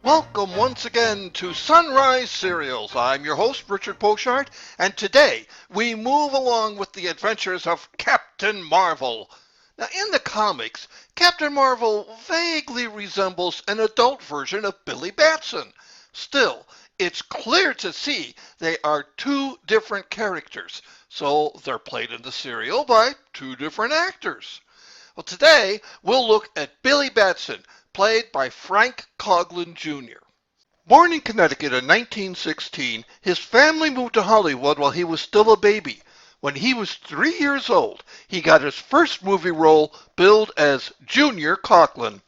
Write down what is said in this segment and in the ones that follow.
Welcome once again to Sunrise Serials. I'm your host, Richard Pochard, and today we move along with the adventures of Captain Marvel. Now, in the comics, Captain Marvel vaguely resembles an adult version of Billy Batson. Still, it's clear to see they are two different characters, so they're played in the serial by two different actors. Well, today we'll look at Billy Batson, played by Frank Coughlin Jr. Born in Connecticut in 1916, his family moved to Hollywood while he was still a baby. When he was 3 years old, he got his first movie role billed as Junior Coughlin.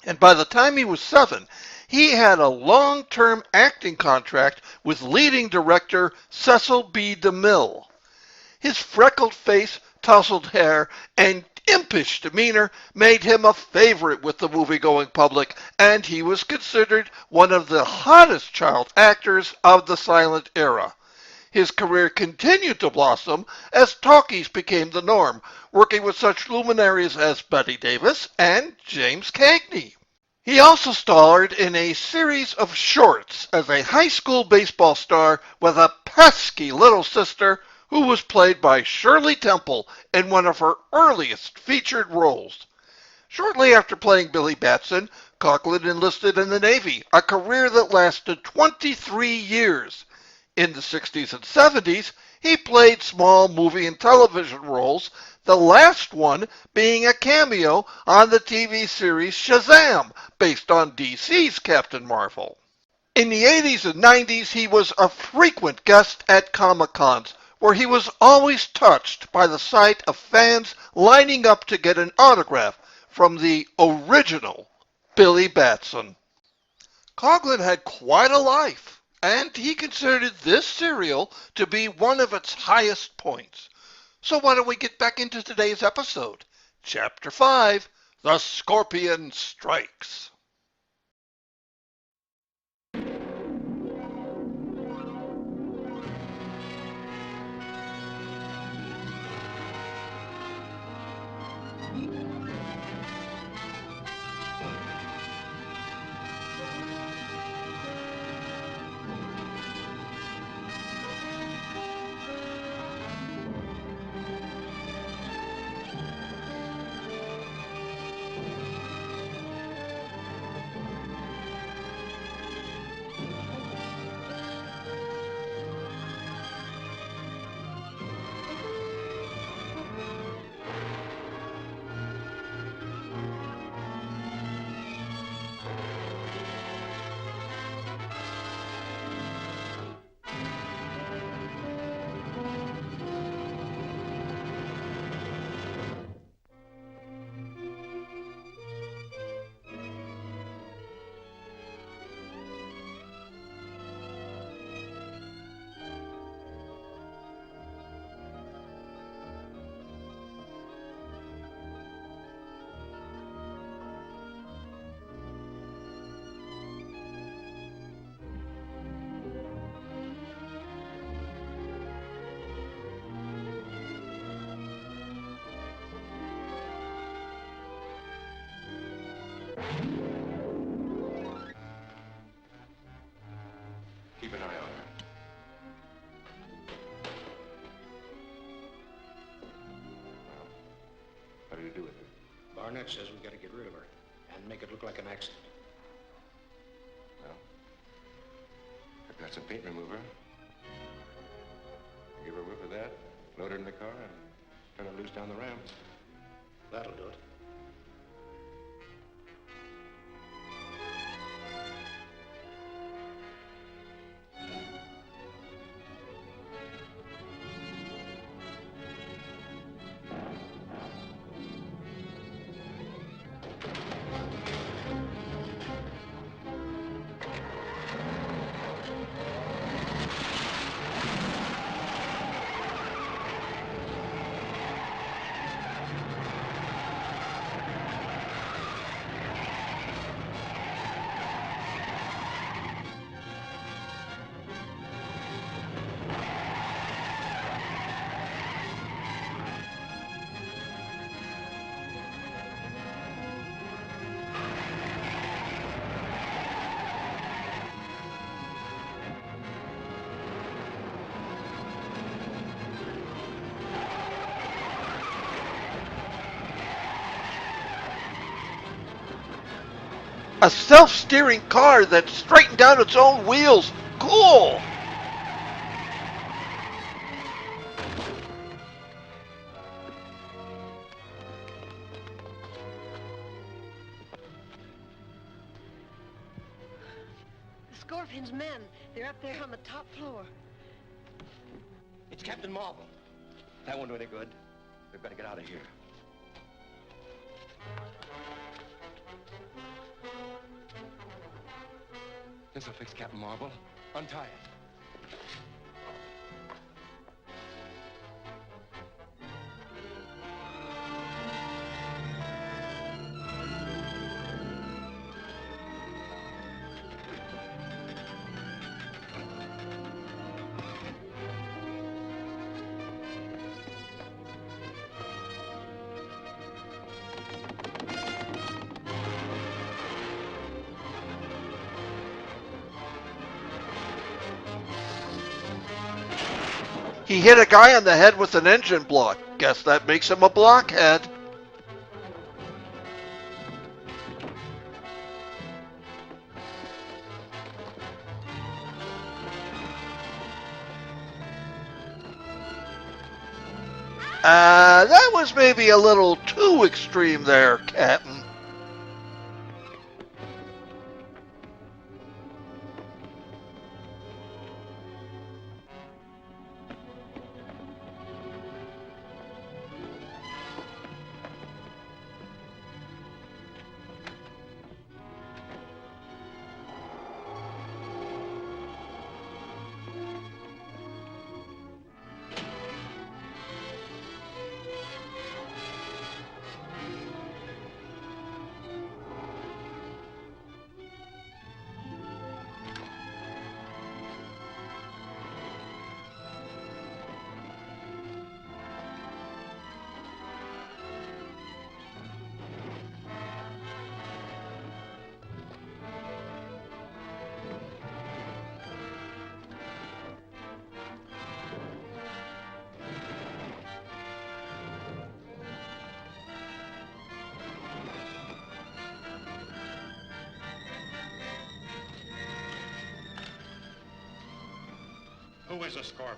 And by the time he was 7, he had a long-term acting contract with leading director Cecil B. DeMille. His freckled face, tousled hair, and impish demeanor made him a favorite with the movie-going public, and he was considered one of the hottest child actors of the silent era. His career continued to blossom as talkies became the norm, working with such luminaries as Bette Davis and James Cagney. He also starred in a series of shorts as a high school baseball star with a pesky little sister who was played by Shirley Temple in one of her earliest featured roles. Shortly after playing Billy Batson, Coughlin enlisted in the Navy, a career that lasted 23 years. In the 60s and 70s, he played small movie and television roles, the last one being a cameo on the TV series Shazam, based on DC's Captain Marvel. In the 80s and 90s, he was a frequent guest at Comic-Cons, where he was always touched by the sight of fans lining up to get an autograph from the original Billy Batson. Coughlin had quite a life, and he considered this serial to be one of its highest points. So why don't we get back into today's episode? Chapter 5, The Scorpion Strikes. Keep an eye on her. Well, what do you do with her? Barnett says we got to get rid of her and make it look like an accident. Well, I've got some paint remover. Give her a whiff of that, load her in the car, and turn her loose down the ramp. That'll do it. A self-steering car that straightened out its own wheels. Cool! The Scorpion's men. They're up there on the top floor. It's Captain Marvel. That won't do any good. We've got to get out of here. This'll fix Captain Marvel. Untie it. He hit a guy on the head with an engine block. Guess that makes him a blockhead. That was maybe a little too extreme there, Captain. Who is a Scorpion?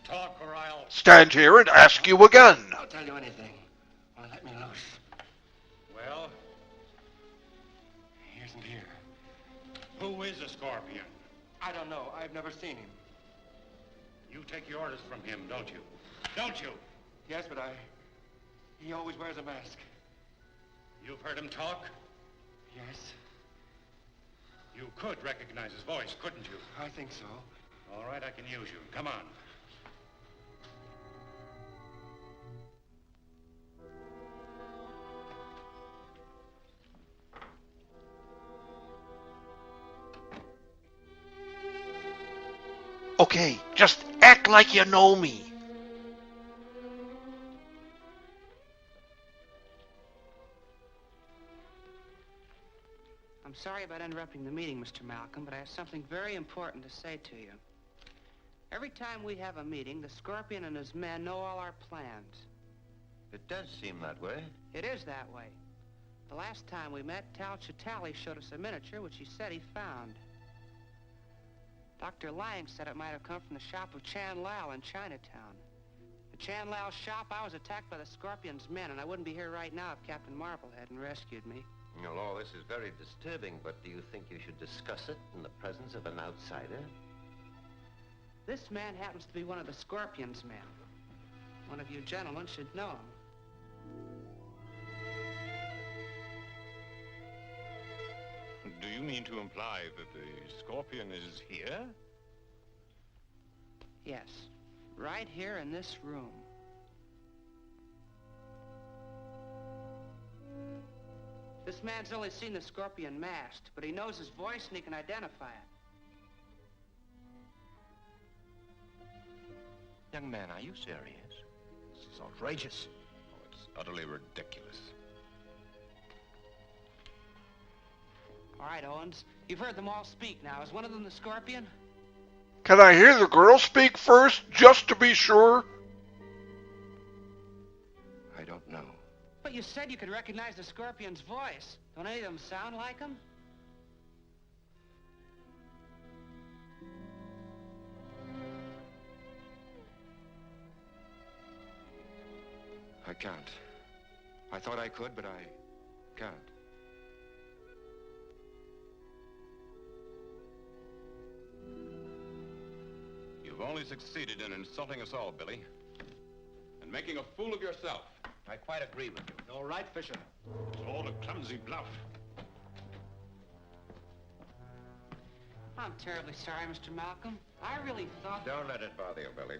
Talk or I'll... Stand here and ask you again. I'll tell you anything. Well, let me loose. Well, He isn't here. who is a Scorpion? I don't know. I've never seen him. You take your orders from him, don't you? Don't you? Yes, but he always wears a mask. You've heard him talk? Yes, You could recognize his voice, couldn't you? I think so. All right, I can use you. Come on. Okay, just act like you know me. I'm sorry about interrupting the meeting, Mr. Malcolm, but I have something very important to say to you. Every time we have a meeting, the Scorpion and his men know all our plans. It does seem that way. It is that way. The last time we met, Tal Chitali showed us a miniature which he said he found. Dr. Lang said it might have come from the shop of Chan Lao in Chinatown. At Chan Lao's shop, I was attacked by the Scorpion's men, and I wouldn't be here right now if Captain Marvel hadn't rescued me. Well, all this is very disturbing, but do you think you should discuss it in the presence of an outsider? This man happens to be one of the Scorpion's men. One of you gentlemen should know him. Do you mean to imply that the Scorpion is here? Yes, right here in this room. This man's only seen the Scorpion masked, but he knows his voice and he can identify it. Young man, are you serious? This is outrageous. Oh, it's utterly ridiculous. All right, Owens, you've heard them all speak now. Is one of them the Scorpion? Can I hear the girl speak first, just to be sure? I don't know. But thought you said you could recognize the Scorpion's voice. Don't any of them sound like him? I can't. I thought I could, but I can't. You've only succeeded in insulting us all, Billy. And making a fool of yourself. I quite agree with you. All right, Fisher. It's all a clumsy bluff. I'm terribly sorry, Mr. Malcolm. I really thought... Don't let it bother you, Billy.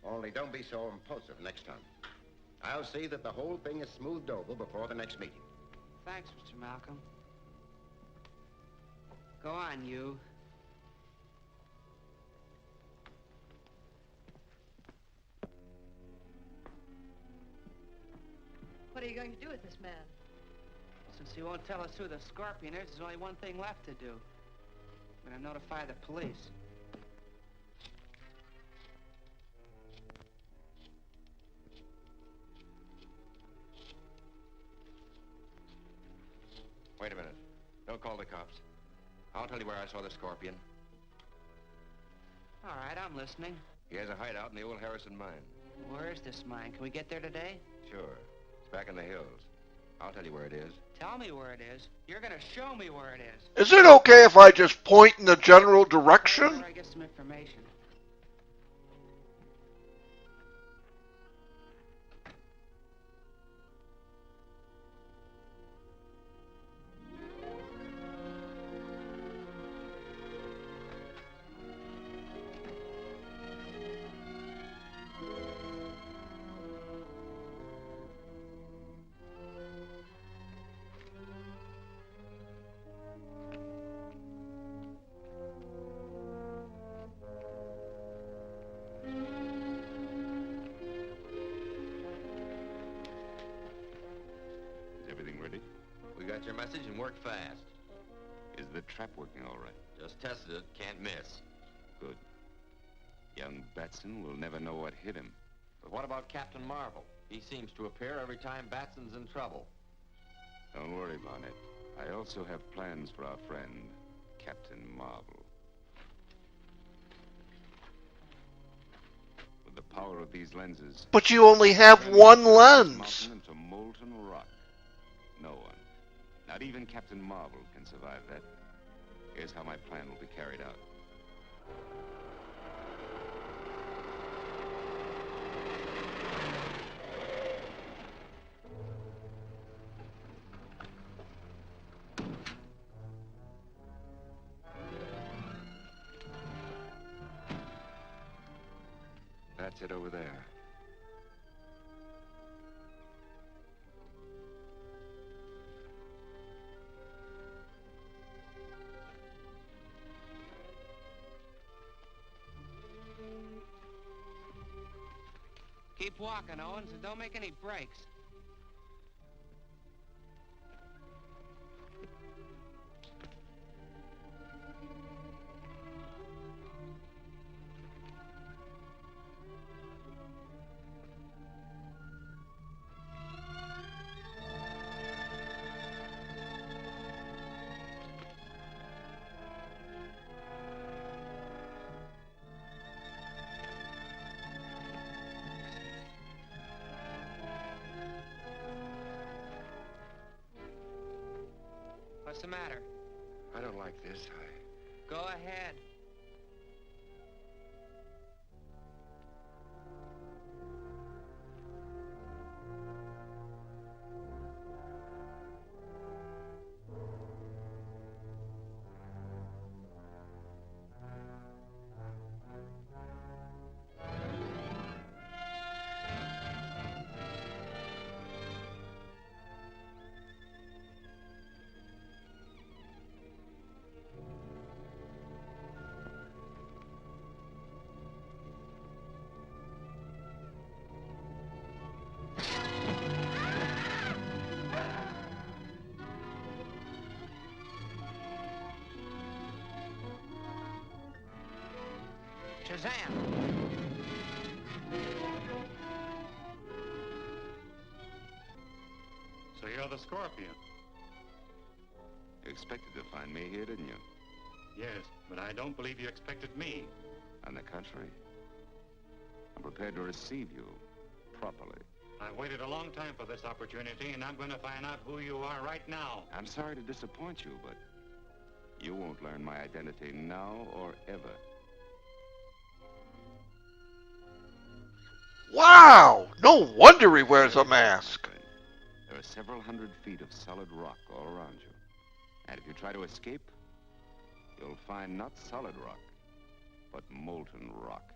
Only don't be so impulsive next time. I'll see that the whole thing is smoothed over before the next meeting. Thanks, Mr. Malcolm. Go on, you. What are you going to do with this man? Since he won't tell us who the Scorpion is, there's only one thing left to do. I'm going to notify the police. Wait a minute. Don't call the cops. I'll tell you where I saw the Scorpion. All right, I'm listening. He has a hideout in the old Harrison mine. Where is this mine? Can we get there today? Sure. It's back in the hills. I'll tell you where it is. Tell me where it is. You're going to show me where it is. Is it okay if I just point in the general Where direction? do I get some information? Is everything ready? We got your message and worked fast. Is the trap working all right? Just tested it, can't miss. Good. Young Batson will never know what hit him. But what about Captain Marvel? He seems to appear every time Batson's in trouble. Don't worry, Barnett. I also have plans for our friend, Captain Marvel. With the power of these lenses... But you only have one lens. Mountain into molten rock. No one, not even Captain Marvel, can survive that. Here's how my plan will be carried out. That's it over there. Keep walking, Owens, and don't make any breaks. What's the matter? I don't like this. Go ahead. Shazam! of the Scorpion. You expected to find me here, didn't you? Yes, but I don't believe you expected me. On the contrary, I'm prepared to receive you properly. I waited a long time for this opportunity, and I'm going to find out who you are right now. I'm sorry to disappoint you, but you won't learn my identity now or ever. Wow! No wonder he wears a mask. There are several hundred feet of solid rock all around you. And if you try to escape, you'll find not solid rock, but molten rock.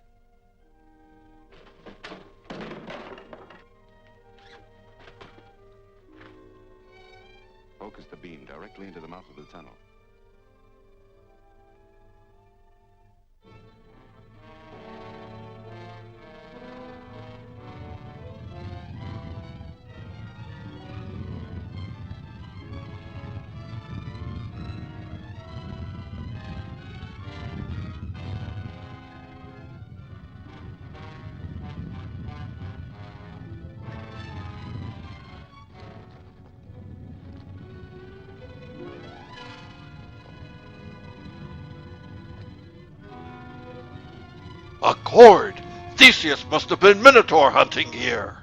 Focus the beam directly into the mouth of the tunnel. A cord! Theseus must have been Minotaur hunting here.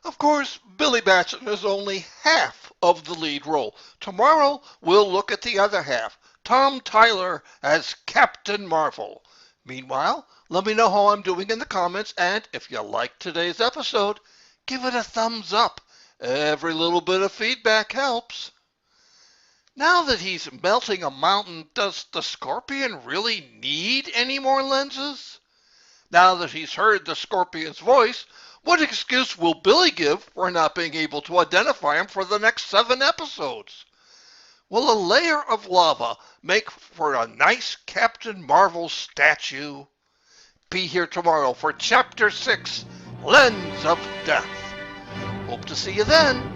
Of course, Billy Batson is only half of the lead role. Tomorrow, we'll look at the other half, Tom Tyler as Captain Marvel. Meanwhile, let me know how I'm doing in the comments, and if you liked today's episode, give it a thumbs up. Every little bit of feedback helps. Now that he's melting a mountain, does the Scorpion really need any more lenses? Now that he's heard the Scorpion's voice, what excuse will Billy give for not being able to identify him for the next 7 episodes? Will a layer of lava make for a nice Captain Marvel statue? Be here tomorrow for Chapter 6, Lens of Death. Hope to see you then.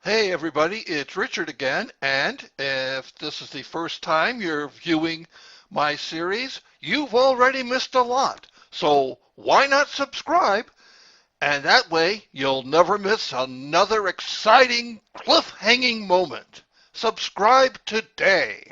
Hey everybody, it's Richard again, and if this is the first time you're viewing my series, you've already missed a lot. So why not subscribe? And that way you'll never miss another exciting cliffhanging moment. Subscribe today.